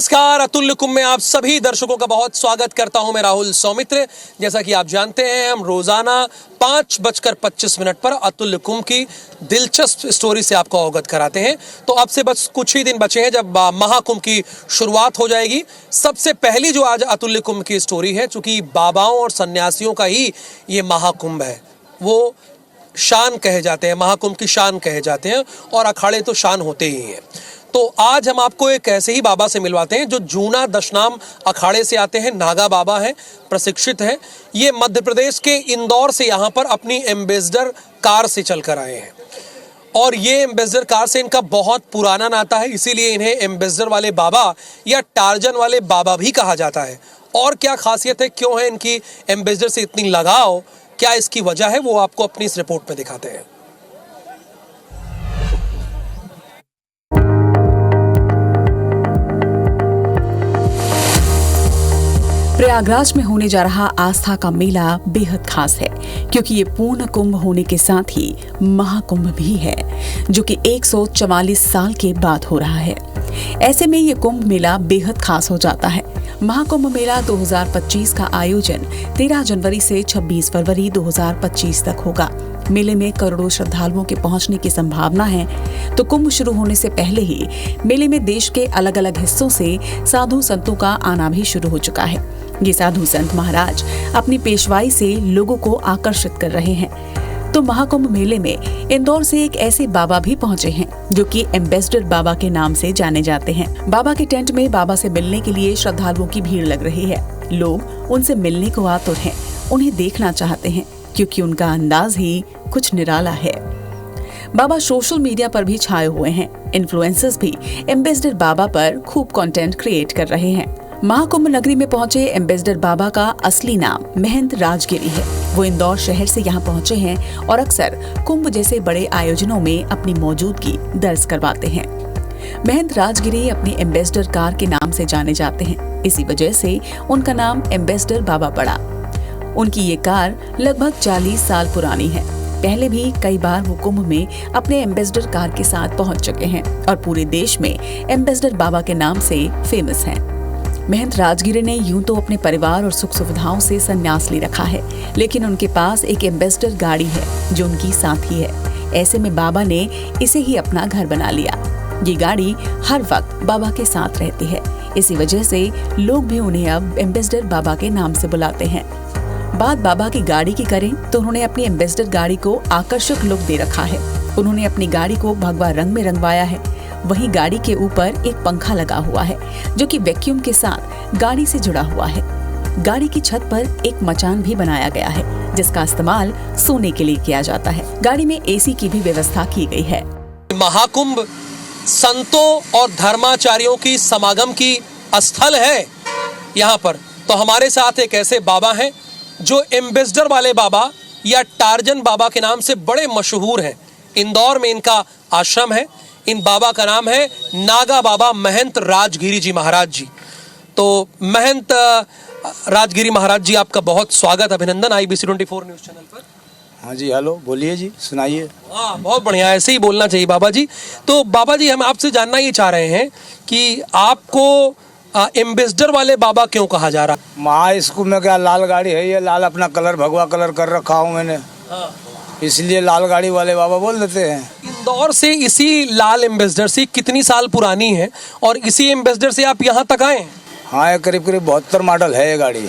नमस्कार, अतुल्य कुंभ में आप सभी दर्शकों का बहुत स्वागत करता हूं। मैं राहुल सौमित्र। जैसा कि आप जानते हैं, हम रोजाना 5:25 पर अतुल्य कुंभ की दिलचस्प स्टोरी से आपको अवगत कराते हैं। तो अब से बस कुछ ही दिन बचे हैं जब महाकुंभ की शुरुआत हो जाएगी। सबसे पहली जो आज अतुल्य कुंभ की स्टोरी है, चूंकि बाबाओं और सन्यासियों का ही ये महाकुंभ है, वो शान कहे जाते हैं, महाकुंभ की शान कहे जाते हैं, और अखाड़े तो शान होते ही हैं। तो आज हम आपको एक ऐसे ही बाबा से मिलवाते हैं जो जूना दशनाम अखाड़े से आते हैं। नागा बाबा हैं, प्रशिक्षित हैं। ये मध्य प्रदेश के इंदौर से यहाँ पर अपनी एम्बेसडर कार से चल कर आए हैं, और ये एम्बेसडर कार से इनका बहुत पुराना नाता है, इसीलिए इन्हें एम्बेसडर वाले बाबा या टार्जन वाले बाबा भी कहा जाता है। और क्या खासियत है, क्यों है इनकी एम्बेसडर से इतनी लगाव, क्या इसकी वजह है, वो आपको अपनी इस रिपोर्ट में दिखाते हैं। प्रयागराज में होने जा रहा आस्था का मेला बेहद खास है, क्योंकि ये पूर्ण कुंभ होने के साथ ही महाकुंभ भी है, जो कि 144 साल के बाद हो रहा है। ऐसे में ये कुंभ मेला बेहद खास हो जाता है। महाकुंभ मेला 2025 का आयोजन 13 जनवरी से 26 फरवरी 2025 तक होगा। मेले में करोड़ों श्रद्धालुओं के पहुंचने की संभावना है। तो कुंभ शुरू होने से पहले ही मेले में देश के अलग अलग हिस्सों से साधु संतों का आना भी शुरू हो चुका है। ये साधु संत महाराज अपनी पेशवाई से लोगों को आकर्षित कर रहे हैं। तो महाकुंभ मेले में इंदौर से एक ऐसे बाबा भी पहुंचे हैं जो कि एम्बेसडर बाबा के नाम से जाने जाते हैं। बाबा के टेंट में बाबा से मिलने के लिए श्रद्धालुओं की भीड़ लग रही है। लोग उनसे मिलने को आतुर हैं, उन्हें देखना चाहते हैं, क्योंकि उनका अंदाज ही कुछ निराला है। बाबा सोशल मीडिया पर भी छाए हुए हैं। इन्फ्लुएंसर्स भी एम्बेसडर बाबा पर खूब कंटेंट क्रिएट कर रहे हैं। महाकुंभ नगरी में पहुंचे एम्बेसडर बाबा का असली नाम महंत राजगिरी है। वो इंदौर शहर से यहाँ पहुंचे हैं और अक्सर कुंभ जैसे बड़े आयोजनों में अपनी मौजूदगी दर्ज करवाते हैं। महंत राजगिरी अपनी एम्बेसडर कार के नाम से जाने जाते हैं, इसी वजह से उनका नाम एम्बेसडर बाबा पड़ा। उनकी ये कार लगभग 40 साल पुरानी है। पहले भी कई बार वो कुंभ में अपने एम्बेसडर कार के साथ पहुंच चुके हैं और पूरे देश में एम्बेसडर बाबा के नाम से फेमस हैं। महंत राजगिरी ने यूं तो अपने परिवार और सुख सुविधाओं से संन्यास ले रखा है, लेकिन उनके पास एक एम्बेसडर गाड़ी है जो उनकी साथी है। ऐसे में बाबा ने इसे ही अपना घर बना लिया। ये गाड़ी हर वक्त बाबा के साथ रहती है, इसी वजह से लोग भी उन्हें अब एम्बेसडर बाबा के नाम से बुलाते हैं। बात बाबा की गाड़ी की करें तो उन्होंने अपनी एम्बेसडर गाड़ी को आकर्षक लुक दे रखा है। उन्होंने अपनी गाड़ी को भगवा रंग में रंगवाया है। वहीं गाड़ी के ऊपर एक पंखा लगा हुआ है जो कि वैक्यूम के साथ गाड़ी से जुड़ा हुआ है। गाड़ी की छत पर एक मचान भी बनाया गया है, जिसका इस्तेमाल सोने के लिए किया जाता है। गाड़ी में एसी की भी व्यवस्था की गई है। महाकुंभ संतों और धर्माचार्यों की समागम की स्थल है यहाँ पर। तो हमारे साथ एक ऐसे बाबा हैं जो एम्बेसडर वाले बाबा या टार्जन बाबा के नाम से बड़े मशहूर हैं। इंदौर में इनका आश्रम है। इन बाबा का नाम है नागा बाबा महंत राजगिरी जी महाराज जी। तो महंत राजगिरी महाराज जी, आपका बहुत स्वागत, अभिनंदन IBC 24 न्यूज चैनल पर। हाँ जी, हेलो, बोलिए जी, सुनाइए। हाँ, बहुत बढ़िया, ऐसे ही बोलना चाहिए बाबा जी। तो बाबा जी, हम आपसे जानना ये चाह रहे हैं कि आपको एम्बेसडर वाले बाबा क्यों कहा जा रहा है? माँ, इसको में क्या लाल गाड़ी है, ये लाल अपना कलर भगवा कलर कर रखा हूँ मैंने। हाँ। इसलिए लाल गाड़ी वाले बाबा बोल देते हैं। इंदौर से इसी लाल एम्बेसडर से कितनी साल पुरानी है, और इसी एम्बेसडर से आप यहाँ तक आए? हाँ, ये करीब 72 मॉडल है ये गाड़ी।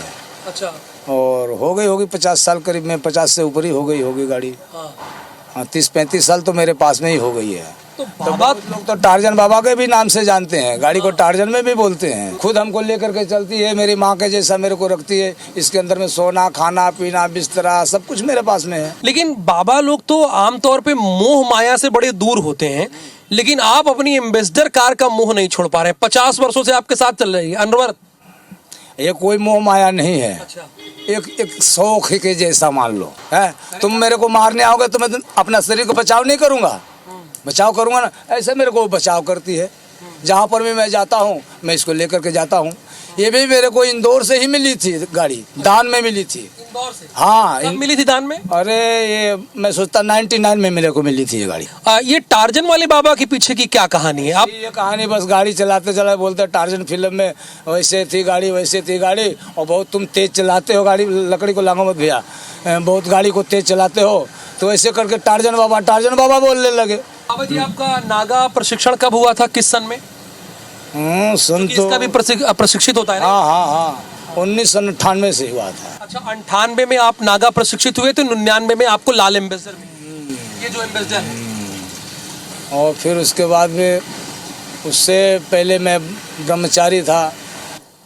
अच्छा। और हो गई होगी 50 साल, करीब में 50 से ऊपर ही हो गई होगी गाड़ी। हाँ, 30-35 साल तो मेरे पास में ही हो गई है। तो बाबा लोग तो टार्जन बाबा के भी नाम से जानते हैं, गाड़ी को टार्जन में भी बोलते हैं। खुद हमको लेकर के चलती है, मेरी माँ के जैसा मेरे को रखती है। इसके अंदर में सोना, खाना पीना, बिस्तरा, सब कुछ मेरे पास में है। लेकिन बाबा लोग तो आमतौर पे मोह माया से बड़े दूर होते हैं, लेकिन आप अपनी एम्बेसडर कार का मोह नहीं छोड़ पा रहे। 50 वर्षों से आपके साथ चल रही है, अनवरत। ये कोई मोह माया नहीं है। अच्छा। एक शौक के जैसा मान लो है। तुम मेरे को मारने आओगे तो मैं अपना शरीर को बचाव नहीं करूंगा, बचाव करूंगा ना। ऐसे मेरे को बचाव करती है। जहाँ पर भी मैं जाता हूँ, मैं इसको लेकर के जाता हूँ। ये भी मेरे को इंदौर से ही मिली थी गाड़ी, दान में मिली थी। इंदौर से? हाँ कब मिली थी दान में? अरे ये मैं सोचता 99 में मेरे को मिली थी ये गाड़ी। ये टार्जन वाले बाबा के पीछे की क्या कहानी है? आप ये कहानी बस गाड़ी चलाते चला बोलते टार्जन फिल्म में वैसे थी गाड़ी वैसे थी गाड़ी, और बहुत तुम तेज चलाते हो गाड़ी, लकड़ी को लांघो मत भैया, बहुत गाड़ी को तेज चलाते हो, तो ऐसे करके टार्जन बाबा बोलने लगे। बाबा जी आपका नागा प्रशिक्षण कब हुआ था, किस सन में? सन कि तो इसका भी प्रशिक्षित होता है ना? हाँ 1998 से हुआ था। अच्छा, 98 में आप नागा प्रशिक्षित हुए तो 99 में आपको लाल एम्बेसडर मिली, ये जो एम्बेसडर है। और फिर उसके बाद में उससे पहले मैं ब्रह्मचारी था।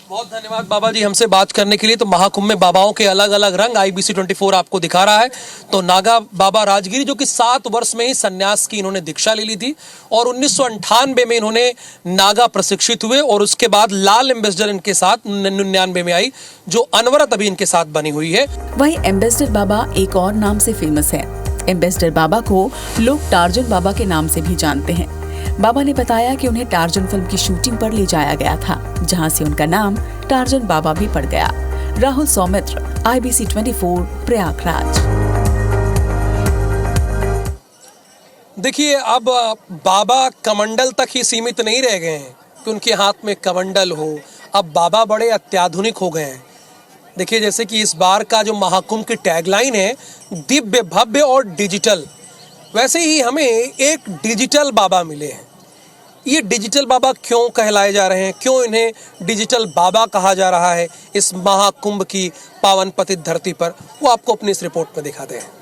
बहुत धन्यवाद बाबा जी हमसे बात करने के लिए। तो महाकुंभ में बाबाओं के अलग अलग रंग IBC 24 आपको दिखा रहा है। तो नागा बाबा राजगिरी जो कि 7 वर्ष में ही सन्यास की इन्होंने दीक्षा ले ली थी, और 1998 में इन्होंने नागा प्रशिक्षित हुए, और उसके बाद लाल एम्बेसडर इनके साथ 99 में आई, जो अनवरत अभी इनके साथ बनी हुई है। वहीं एम्बेसडर बाबा एक और नाम से फेमस है। एम्बेसडर बाबा को लोग टार्जन बाबा के नाम से भी जानते हैं। बाबा ने बताया कि उन्हें टार्जन फिल्म की शूटिंग पर ले जाया गया था, जहां से उनका नाम टार्जन बाबा भी पड़ गया। राहुल सौमित्र, IBC 24, प्रयागराज। देखिए, अब बाबा कमंडल तक ही सीमित नहीं रह गए हैं कि उनके हाथ में कमंडल हो। अब बाबा बड़े अत्याधुनिक हो गए हैं। देखिए, जैसे कि इस बार का जो महाकुंभ की टैगलाइन है, दिव्य भव्य और डिजिटल, वैसे ही हमें एक डिजिटल बाबा मिले हैं। ये डिजिटल बाबा क्यों कहलाए जा रहे हैं, क्यों इन्हें डिजिटल बाबा कहा जा रहा है इस महाकुंभ की पावन पतित धरती पर, वो आपको अपनी इस रिपोर्ट में दिखाते हैं।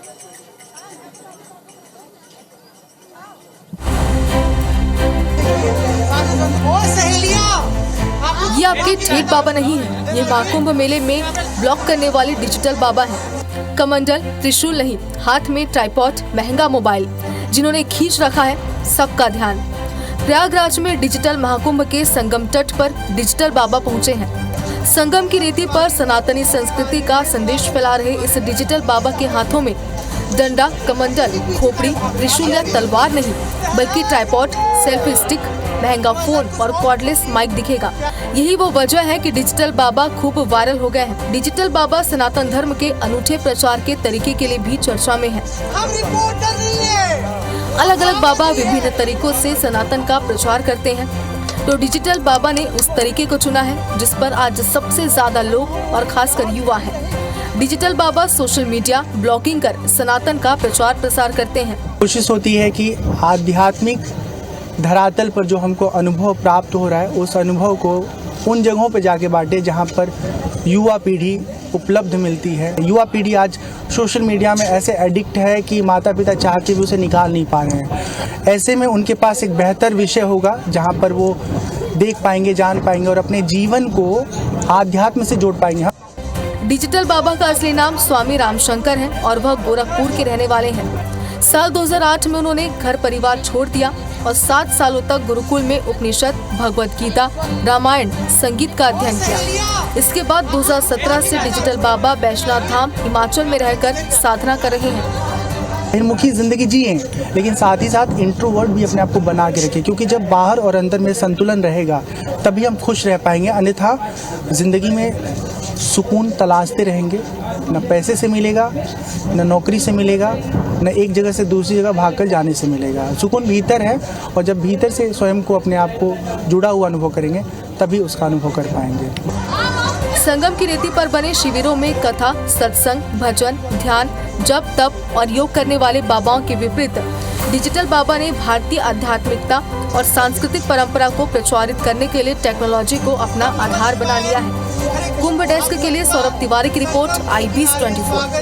ये आपके ठेठ बाबा नहीं है, ये महाकुंभ मेले में ब्लॉक करने वाले डिजिटल बाबा हैं। कमंडल, त्रिशूल नहीं, हाथ में ट्राइपॉड, महंगा मोबाइल, जिन्होंने खींच रखा है सबका ध्यान। प्रयागराज में डिजिटल महाकुंभ के संगम तट पर डिजिटल बाबा पहुंचे हैं। संगम की रेती पर सनातनी संस्कृति का संदेश फैला रहे इस डिजिटल बाबा के हाथों में डंडा, कमंडल, खोपड़ी, त्रिशूल या तलवार नहीं, बल्कि ट्राइपॉड, सेल्फी स्टिक, महंगा फोन और कॉर्डलेस माइक दिखेगा। यही वो वजह है कि डिजिटल बाबा खूब वायरल हो गए हैं। डिजिटल बाबा सनातन धर्म के अनूठे प्रचार के तरीके के लिए भी चर्चा में है। अलग अलग बाबा विभिन्न तरीकों से सनातन का प्रचार करते हैं, तो डिजिटल बाबा ने उस तरीके को चुना है जिस पर आज सबसे ज्यादा लोग और खासकर युवा हैं। डिजिटल बाबा सोशल मीडिया ब्लॉगिंग कर सनातन का प्रचार प्रसार करते हैं। कोशिश होती है कि आध्यात्मिक धरातल पर जो हमको अनुभव प्राप्त हो रहा है, उस अनुभव को उन जगहों पर जाके बांटे जहां पर युवा पीढ़ी उपलब्ध मिलती है। युवा पीढ़ी आज सोशल मीडिया में ऐसे एडिक्ट है कि माता पिता चाह के भी उसे निकाल नहीं पा रहे हैं। ऐसे में उनके पास एक बेहतर विषय होगा जहां पर वो देख पाएंगे, जान पाएंगे और अपने जीवन को आध्यात्म से जोड़ पाएंगे। डिजिटल बाबा का असली नाम स्वामी रामशंकर है और वह गोरखपुर के रहने वाले हैं। साल 2008 में उन्होंने घर परिवार छोड़ दिया और 7 सालों तक गुरुकुल में उपनिषद, भगवत गीता, रामायण, संगीत का अध्ययन किया। इसके बाद 2017 से डिजिटल बाबा वैष्णव धाम हिमाचल में रहकर साधना कर रहे हैं। बहिर्मुखी जिंदगी जिए, लेकिन साथ ही साथ इंट्रोवर्ट भी अपने आप को बना के रखें, क्योंकि जब बाहर और अंदर में संतुलन रहेगा तभी हम खुश रह पाएंगे। अन्यथा जिंदगी में सुकून तलाशते रहेंगे, न पैसे से मिलेगा, न नौकरी से मिलेगा, न एक जगह से दूसरी जगह भागकर जाने से मिलेगा। सुकून भीतर है, और जब भीतर से स्वयं को अपने आप को जुड़ा हुआ अनुभव करेंगे तभी उसका अनुभव कर पाएंगे। संगम की रेती पर बने शिविरों में कथा, सत्संग, भजन, ध्यान, जप, तप और योग करने वाले बाबाओं के विपरीत डिजिटल बाबा ने भारतीय आध्यात्मिकता और सांस्कृतिक परंपरा को प्रचारित करने के लिए टेक्नोलॉजी को अपना आधार बना लिया है। कुंभ डेस्क के लिए सौरभ तिवारी की रिपोर्ट, IBC 24।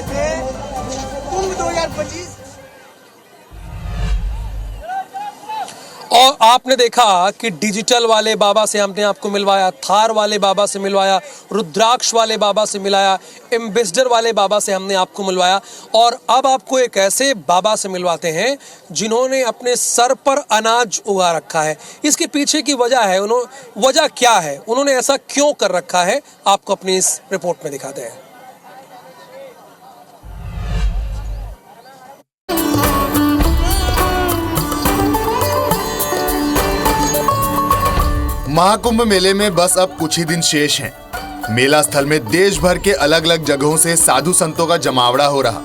और आपने देखा कि डिजिटल वाले बाबा से हमने आपको मिलवाया, थार वाले बाबा से मिलवाया, रुद्राक्ष वाले बाबा से मिलाया, एम्बेसडर वाले बाबा से हमने आपको मिलवाया, और अब आपको एक ऐसे बाबा से मिलवाते हैं जिन्होंने अपने सर पर अनाज उगा रखा है। इसके पीछे की वजह है, वजह क्या है, उन्होंने ऐसा क्यों कर रखा है, आपको अपनी इस रिपोर्ट में दिखाते हैं। महाकुंभ मेले में बस अब कुछ ही दिन शेष हैं। मेला स्थल में देश भर के अलग अलग जगहों से साधु संतों का जमावड़ा हो रहा।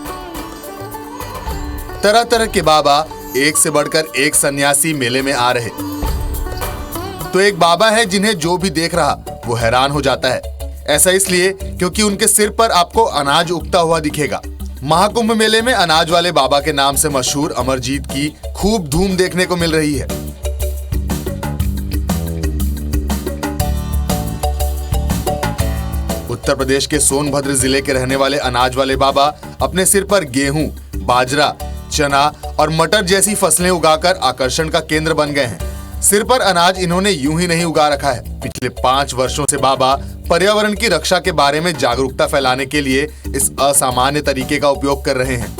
तरह तरह के बाबा, एक से बढ़कर एक सन्यासी मेले में आ रहे। तो एक बाबा है जिन्हें जो भी देख रहा वो हैरान हो जाता है। ऐसा इसलिए क्योंकि उनके सिर पर आपको अनाज उगता हुआ दिखेगा। महाकुंभ मेले में अनाज वाले बाबा के नाम से मशहूर अमरजीत की खूब धूम देखने को मिल रही है। उत्तर प्रदेश के सोनभद्र जिले के रहने वाले अनाज वाले बाबा अपने सिर पर गेहूं, बाजरा, चना और मटर जैसी फसलें उगाकर आकर्षण का केंद्र बन गए हैं। सिर पर अनाज इन्होंने यूं ही नहीं उगा रखा है। पिछले 5 वर्षों से बाबा पर्यावरण की रक्षा के बारे में जागरूकता फैलाने के लिए इस असामान्य तरीके का उपयोग कर रहे हैं।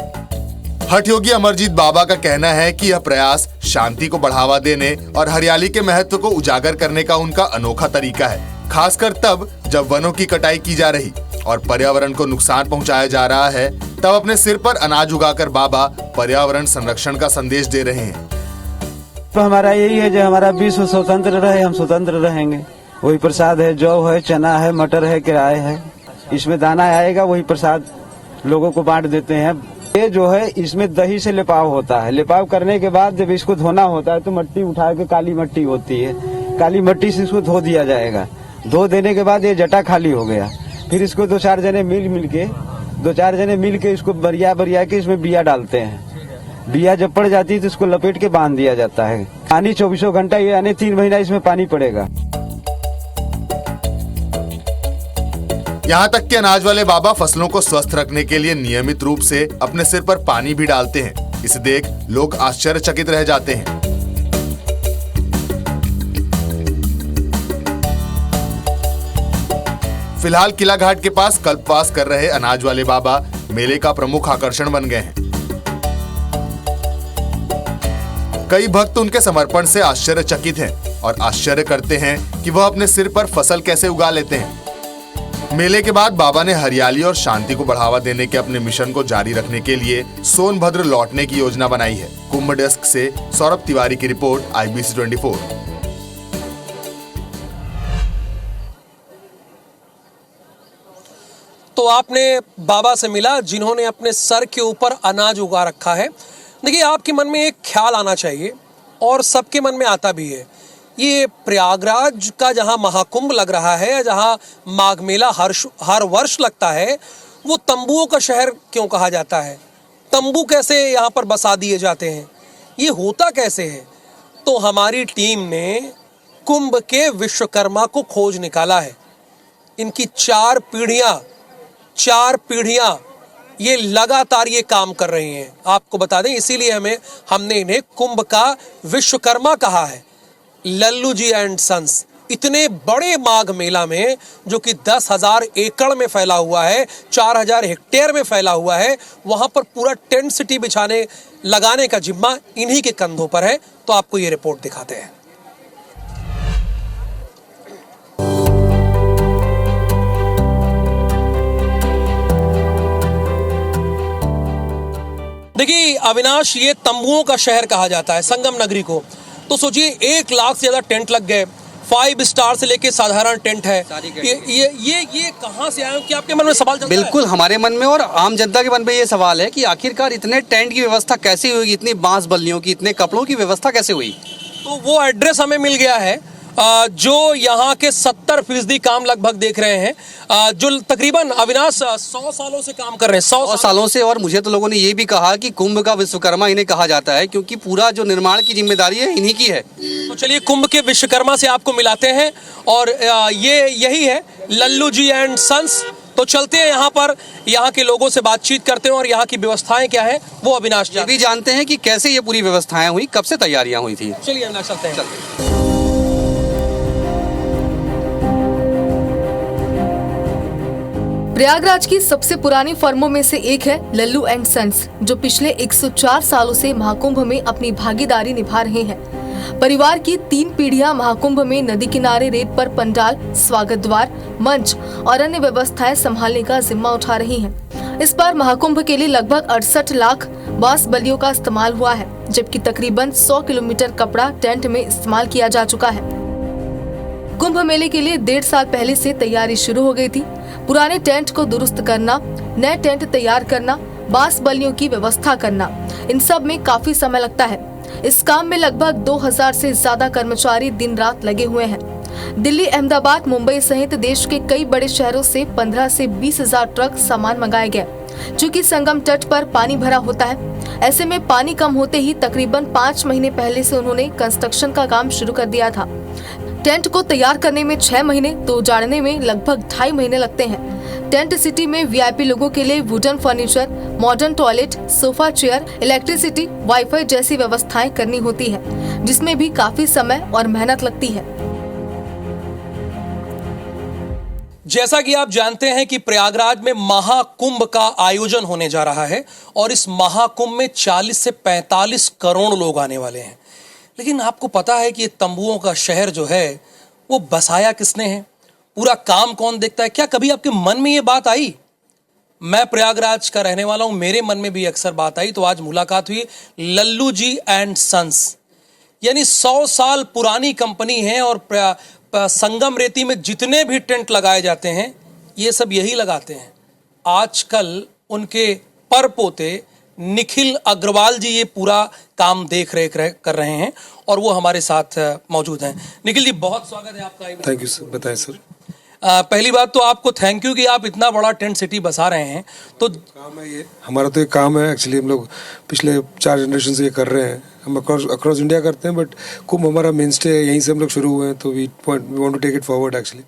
हठ योगी अमरजीत बाबा का कहना है कि यह प्रयास शांति को बढ़ावा देने और हरियाली के महत्व को उजागर करने का उनका अनोखा तरीका है, खासकर तब जब वनों की कटाई की जा रही और पर्यावरण को नुकसान पहुंचाया जा रहा है, तब अपने सिर पर अनाज उगाकर बाबा पर्यावरण संरक्षण का संदेश दे रहे हैं। तो हमारा यही है, जो हमारा विश्व स्वतंत्र रहे, हम स्वतंत्र रहेंगे। वही प्रसाद है, जौ है, चना है, मटर है, किराए है, इसमें दाना आएगा, वही प्रसाद लोगों को बांट देते हैं। ये जो है इसमें दही से लिपाव होता है। लिपाव करने के बाद जब इसको धोना होता है तो मट्टी उठा के, काली मट्टी होती है, काली मट्टी से इसको धो दिया जाएगा। धो देने के बाद ये जटा खाली हो गया। फिर इसको 2-4 जने मिल के इसको बरिया के इसमें बिया डालते हैं। बिया जब पड़ जाती है तो इसको लपेट के बांध दिया जाता है। पानी 24 घंटा, यानी 3 महीना इसमें पानी पड़ेगा। यहाँ तक कि अनाज वाले बाबा फसलों को स्वस्थ रखने के लिए नियमित रूप से अपने सिर पर पानी भी डालते हैं। इसे देख लोग आश्चर्यचकित रह जाते हैं। फिलहाल किला घाट के पास कल्पवास कर रहे अनाज वाले बाबा मेले का प्रमुख आकर्षण बन गए हैं। कई भक्त उनके समर्पण से आश्चर्यचकित हैं और आश्चर्य करते हैं कि वह अपने सिर पर फसल कैसे उगा लेते हैं। मेले के बाद बाबा ने हरियाली और शांति को बढ़ावा देने के अपने मिशन को जारी रखने के लिए सोनभद्र लौटने की योजना बनाई है। कुंभ डेस्क से सौरभ तिवारी की रिपोर्ट, IBC 24। तो आपने बाबा से मिला जिन्होंने अपने सर के ऊपर अनाज उगा रखा है। देखिए, आपके मन में एक ख्याल आना चाहिए और सबके मन में आता भी है। ये प्रयागराज का जहां महाकुंभ लग रहा है, जहां माघ मेला हर वर्ष लगता है, वो तंबुओं का शहर क्यों कहा जाता है? तंबू कैसे यहाँ पर बसा दिए जाते हैं? ये होता कैसे है? तो हमारी टीम ने कुंभ के विश्वकर्मा को खोज निकाला है। इनकी 4 पीढ़ियां ये लगातार ये काम कर रही हैं। आपको बता दें, इसीलिए हमने इन्हें कुंभ का विश्वकर्मा कहा है। लल्लू जी एंड सन्स इतने बड़े माघ मेला में, जो कि 10,000 एकड़ में फैला हुआ है, 4,000 हेक्टेयर में फैला हुआ है, वहां पर पूरा टेंट सिटी लगाने का जिम्मा इन्हीं के कंधों पर है। तो आपको ये रिपोर्ट दिखाते हैं। देखिए अविनाश, ये तंबुओं का शहर कहा जाता है संगम नगरी को। तो सोचिए 1 लाख से ज्यादा टेंट लग गए। 5 स्टार से लेके साधारण टेंट है। ये कहाँ से आए? क्या आपके मन में सवाल चलता है? बिल्कुल, हमारे मन में और आम जनता के मन में ये सवाल है कि आखिरकार इतने टेंट की व्यवस्था कैसे हुई, इतनी बांस बल्लियों की, इतने कपड़ों की व्यवस्था कैसे हुई? तो वो एड्रेस हमें मिल गया है जो यहाँ के 70% काम लगभग देख रहे हैं, जो तकरीबन अविनाश 100 सालों से काम कर रहे हैं। 100 सालों से। और मुझे तो लोगों ने ये भी कहा कि कुंभ का विश्वकर्मा इन्हें कहा जाता है, क्योंकि पूरा जो निर्माण की जिम्मेदारी है इन्हीं की है। तो चलिए कुंभ के विश्वकर्मा से आपको मिलाते हैं, और यही है लल्लू जी एंड सन्स। तो चलते हैं यहाँ पर, यहाँ के लोगों से बातचीत करते हैं और यहाँ की व्यवस्थाएं क्या है वो अविनाश ये भी जानते हैं कि कैसे ये पूरी व्यवस्थाएं हुई, कब से तैयारियां हुई थी। चलिए अविनाश, चलते हैं। प्रयागराज की सबसे पुरानी फर्मों में से एक है लल्लू एंड सन्स, जो पिछले 104 सालों से महाकुंभ में अपनी भागीदारी निभा रहे हैं। परिवार की 3 पीढ़ियां महाकुंभ में नदी किनारे रेत पर पंडाल, स्वागत द्वार, मंच और अन्य व्यवस्थाएं संभालने का जिम्मा उठा रही हैं। इस बार महाकुंभ के लिए लगभग 68 लाख बांस बल्लियों का इस्तेमाल हुआ है, जबकि तकरीबन 100 किलोमीटर कपड़ा टेंट में इस्तेमाल किया जा चुका है। कुंभ मेले के लिए 1.5 साल पहले से तैयारी शुरू हो गई थी। पुराने टेंट को दुरुस्त करना, नए टेंट तैयार करना, बांस बल्लियों की व्यवस्था करना, इन सब में काफी समय लगता है। इस काम में लगभग 2000 से ज्यादा कर्मचारी दिन रात लगे हुए हैं। दिल्ली, अहमदाबाद, मुंबई सहित देश के कई बड़े शहरों से 15 से 20 हजार ट्रक सामान मंगाए गए। चूँकि संगम तट पर पानी भरा होता है, ऐसे में पानी कम होते ही तकरीबन 5 महीने पहले से उन्होंने कंस्ट्रक्शन का काम शुरू कर दिया था। टेंट को तैयार करने में 6 महीने तो उजाड़ने में लगभग 2.5 महीने लगते हैं। टेंट सिटी में वीआईपी लोगों के लिए wooden furniture, modern toilet, sofa chair, electricity, wifi जैसी व्यवस्थाएं करनी होती है, जिसमें भी काफी समय और मेहनत लगती है। जैसा कि आप जानते हैं कि प्रयागराज में महाकुंभ का आयोजन होने जा रहा है और इस महाकुंभ में 40 से 45 करोड़ लोग आने वाले हैं। लेकिन आपको पता है कि ये तंबुओं का शहर जो है वो बसाया किसने है, पूरा काम कौन देखता है? क्या कभी आपके मन में ये बात आई? मैं प्रयागराज का रहने वाला हूं, मेरे मन में भी अक्सर बात आई। तो आज मुलाकात हुई लल्लू जी एंड सन्स, यानी 100 साल पुरानी कंपनी है और संगम रेती में जितने भी टेंट लगाए जाते हैं ये सब यही लगाते हैं। आजकल उनके परपोते निखिल अग्रवाल जी ये पूरा काम देख कर रहे हैं और वो हमारे साथ मौजूद हैं। निखिल जी, बहुत स्वागत है आपका। Thank you sir. बताएं सर। पहली बात तो आपको थैंक यू कि आप इतना बड़ा टेंट सिटी बसा रहे हैं। तो काम है ये, हमारा तो एक काम है एक्चुअली। हम लोग पिछले 4 जनरेशन से ये कर रहे हैं। हम अक्रॉस इंडिया करते हैं, बट कुंभ हमारा मेन स्टे है, यहीं से हम लोग शुरू हुए हैं। तो we want to take it forward actually.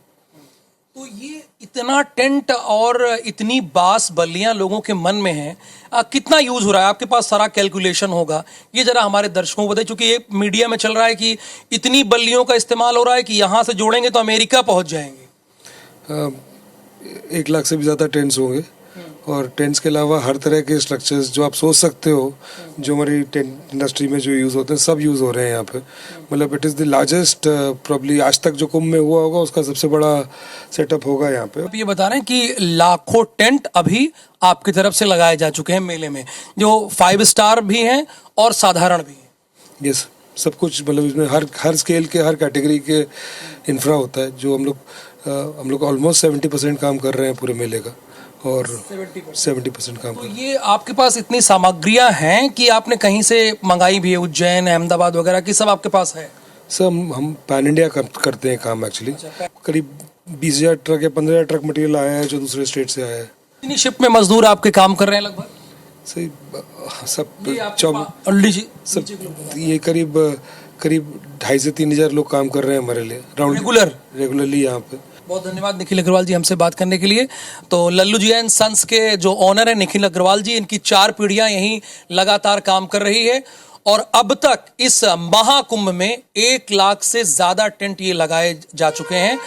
तो ये इतना टेंट और इतनी बांस बल्लियां लोगों के मन में है, कितना यूज हो रहा है? आपके पास सारा कैलकुलेशन होगा, ये जरा हमारे दर्शकों को बताइए। क्योंकि ये मीडिया में चल रहा है कि इतनी बल्लियों का इस्तेमाल हो रहा है कि यहाँ से जोड़ेंगे तो अमेरिका पहुंच जाएंगे। 1 लाख से भी ज़्यादा टेंट्स होंगे और टेंट्स के अलावा हर तरह के स्ट्रक्चर्स जो आप सोच सकते हो, जो हमारी टेंट इंडस्ट्री में जो यूज़ होते हैं, सब यूज़ हो रहे हैं यहाँ पे। मतलब it is the largest probably आज तक जो कुंभ में हुआ होगा उसका सबसे बड़ा सेटअप होगा यहाँ पे। आप ये बता रहे हैं कि लाखों टेंट अभी आपकी तरफ से लगाए जा चुके हैं मेले में, जो 5 स्टार भी हैं और साधारण भी हैं। यस, सब कुछ। मतलब इसमें हर स्केल के, हर कैटेगरी के इंफ्रा होता है। जो हम लोग ऑलमोस्ट 70% काम कर रहे हैं पूरे मेले का और 70% काम कर रहे हैं। ये आपके पास इतनी सामग्रियां हैं कि आपने कहीं से मंगाई भी है? उज्जैन, अहमदाबाद वगैरह की सब आपके पास है? सर हम पैन इंडिया करते हैं काम एक्चुअली। करीब 20,000 ट्रक या 15,000 ट्रक मटेरियल आया है जो दूसरे स्टेट से आया है। कितनी शिप में मजदूर आपके काम कर रहे हैं लगभग? सही सब ये करीब 2,500 से 3,000 लोग काम कर रहे हैं हमारे लिए रेगुलरली यहाँ पे। बहुत धन्यवाद निखिल अग्रवाल जी हमसे बात करने के लिए। तो लल्लू जी एंड सन्स के जो ओनर है निखिल अग्रवाल जी, इनकी 4 पीढ़ियां यहीं लगातार काम कर रही है और अब तक इस महाकुंभ में 1 लाख से ज्यादा टेंट ये लगाए जा चुके हैं।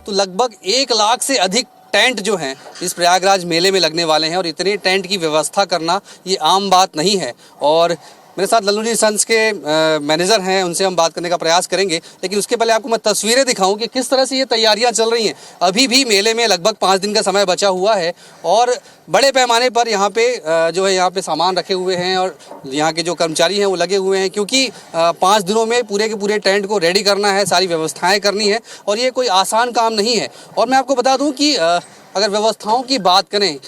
तो लगभग 1 लाख से अधिक टेंट जो हैं इस प्रयागराज मेले में लगने वाले हैं और इतने टेंट की व्यवस्था करना ये आम बात नहीं है। और मेरे साथ लल्लू जी सन्स के मैनेजर हैं, उनसे हम बात करने का प्रयास करेंगे। लेकिन उसके पहले आपको मैं तस्वीरें दिखाऊं कि किस तरह से ये तैयारियां चल रही हैं। अभी भी मेले में लगभग 5 दिन का समय बचा हुआ है और बड़े पैमाने पर यहाँ पे जो है यहाँ पे सामान रखे हुए हैं और यहाँ के जो कर्मचारी हैं वो लगे हुए हैं, क्योंकि 5 दिनों में पूरे के पूरे टेंट को रेडी करना है, सारी व्यवस्थाएँ करनी है और ये कोई आसान काम नहीं है। और मैं आपको बता दूँ कि अगर व्यवस्थाओं की बात करें,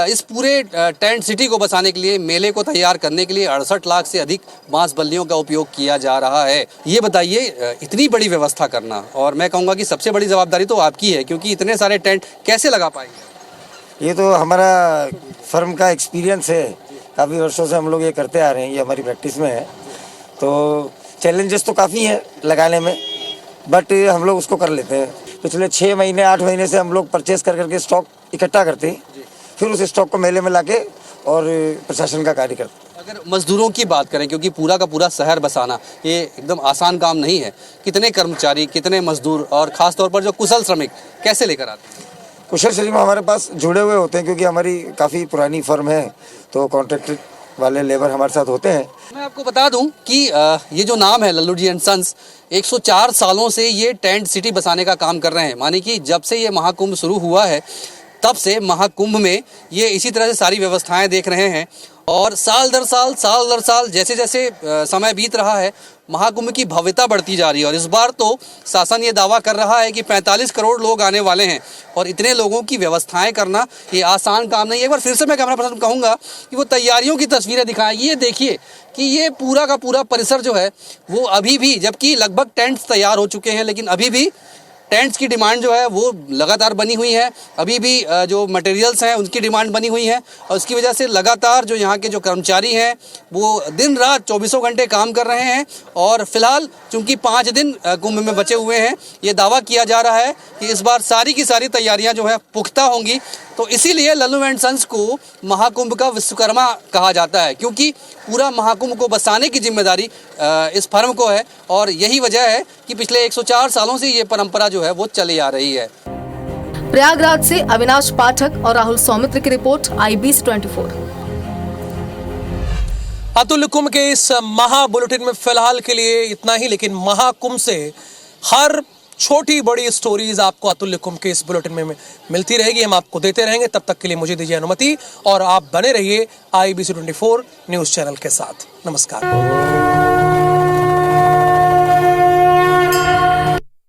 इस पूरे टेंट सिटी को बसाने के लिए, मेले को तैयार करने के लिए 68 लाख से अधिक बांस बल्लियों का उपयोग किया जा रहा है। ये बताइए, इतनी बड़ी व्यवस्था करना, और मैं कहूँगा कि सबसे बड़ी जवाबदारी तो आपकी है, क्योंकि इतने सारे टेंट कैसे लगा पाएंगे? ये तो हमारा फर्म का एक्सपीरियंस है, काफ़ी वर्षों से हम लोग ये करते आ रहे हैं, ये हमारी प्रैक्टिस में है। तो चैलेंजेस तो काफ़ी हैं लगाने में, बट हम लोग उसको कर लेते हैं। पिछले 6 महीने 8 महीने से हम लोग परचेस करके स्टॉक इकट्ठा करते हैं, फिर उस स्टॉक को मेले में लाके और प्रशासन का कार्य करते हैं। अगर मजदूरों की बात करें, क्योंकि पूरा का पूरा शहर बसाना ये एकदम आसान काम नहीं है, कितने कर्मचारी, कितने मजदूर और ख़ास तौर पर जो कुशल श्रमिक कैसे लेकर आते हैं? कुशल श्रमिक हमारे पास जुड़े हुए होते हैं, क्योंकि हमारी काफ़ी पुरानी फर्म है, तो कॉन्ट्रैक्टर वाले लेबर हमारे साथ होते हैं। मैं आपको बता दूं कि ये जो नाम है लल्लू जी एंड सन्स, 104 सालों से ये टेंट सिटी बसाने का काम कर रहे हैं। माने कि जब से ये महाकुंभ शुरू हुआ है तब से महाकुंभ में ये इसी तरह से सारी व्यवस्थाएं देख रहे हैं और साल दर साल जैसे जैसे समय बीत रहा है महाकुंभ की भव्यता बढ़ती जा रही है। और इस बार तो शासन ये दावा कर रहा है कि 45 करोड़ लोग आने वाले हैं और इतने लोगों की व्यवस्थाएं करना ये आसान काम नहीं है। एक बार फिर से मैं कैमरा पर्सन कहूँगा कि वो तैयारियों की तस्वीरें दिखाएं। ये देखिए कि ये पूरा का पूरा परिसर जो है वो अभी भी, जबकि लगभग टेंट्स तैयार हो चुके हैं, लेकिन अभी भी टेंट्स की डिमांड जो है वो लगातार बनी हुई है। अभी भी जो मटेरियल्स हैं उनकी डिमांड बनी हुई है और उसकी वजह से लगातार जो यहाँ के जो कर्मचारी हैं वो दिन रात 24 घंटे काम कर रहे हैं। और फिलहाल चूंकि 5 दिन कुंभ में बचे हुए हैं, ये दावा किया जा रहा है कि इस बार सारी की सारी तैयारियां जो है पुख्ता होंगी। तो इसीलिए लल्लू एंड सन्स को महाकुंभ का विश्वकर्मा कहा जाता है, क्योंकि पूरा महाकुंभ को बसाने की जिम्मेदारी इस फर्म को है। और यही वजह है कि पिछले 104 सालों से ये परंपरा जो है वो चली आ रही है। प्रयागराज से अविनाश पाठक और राहुल सौमित्र की रिपोर्ट, IBC 24। अतुल कुंभ के इस महा बुलेटिन में फिलहाल के लिए इतना ही, लेकिन महाकुंभ से हर छोटी बड़ी स्टोरीज आपको अतुल्य कुंभ के इस बुलेटिन में मिलती रहेगी। हम आपको देते रहेंगे। तब तक के लिए मुझे दीजिए अनुमति और आप बने रहिए IBC 24 न्यूज चैनल के साथ। नमस्कार।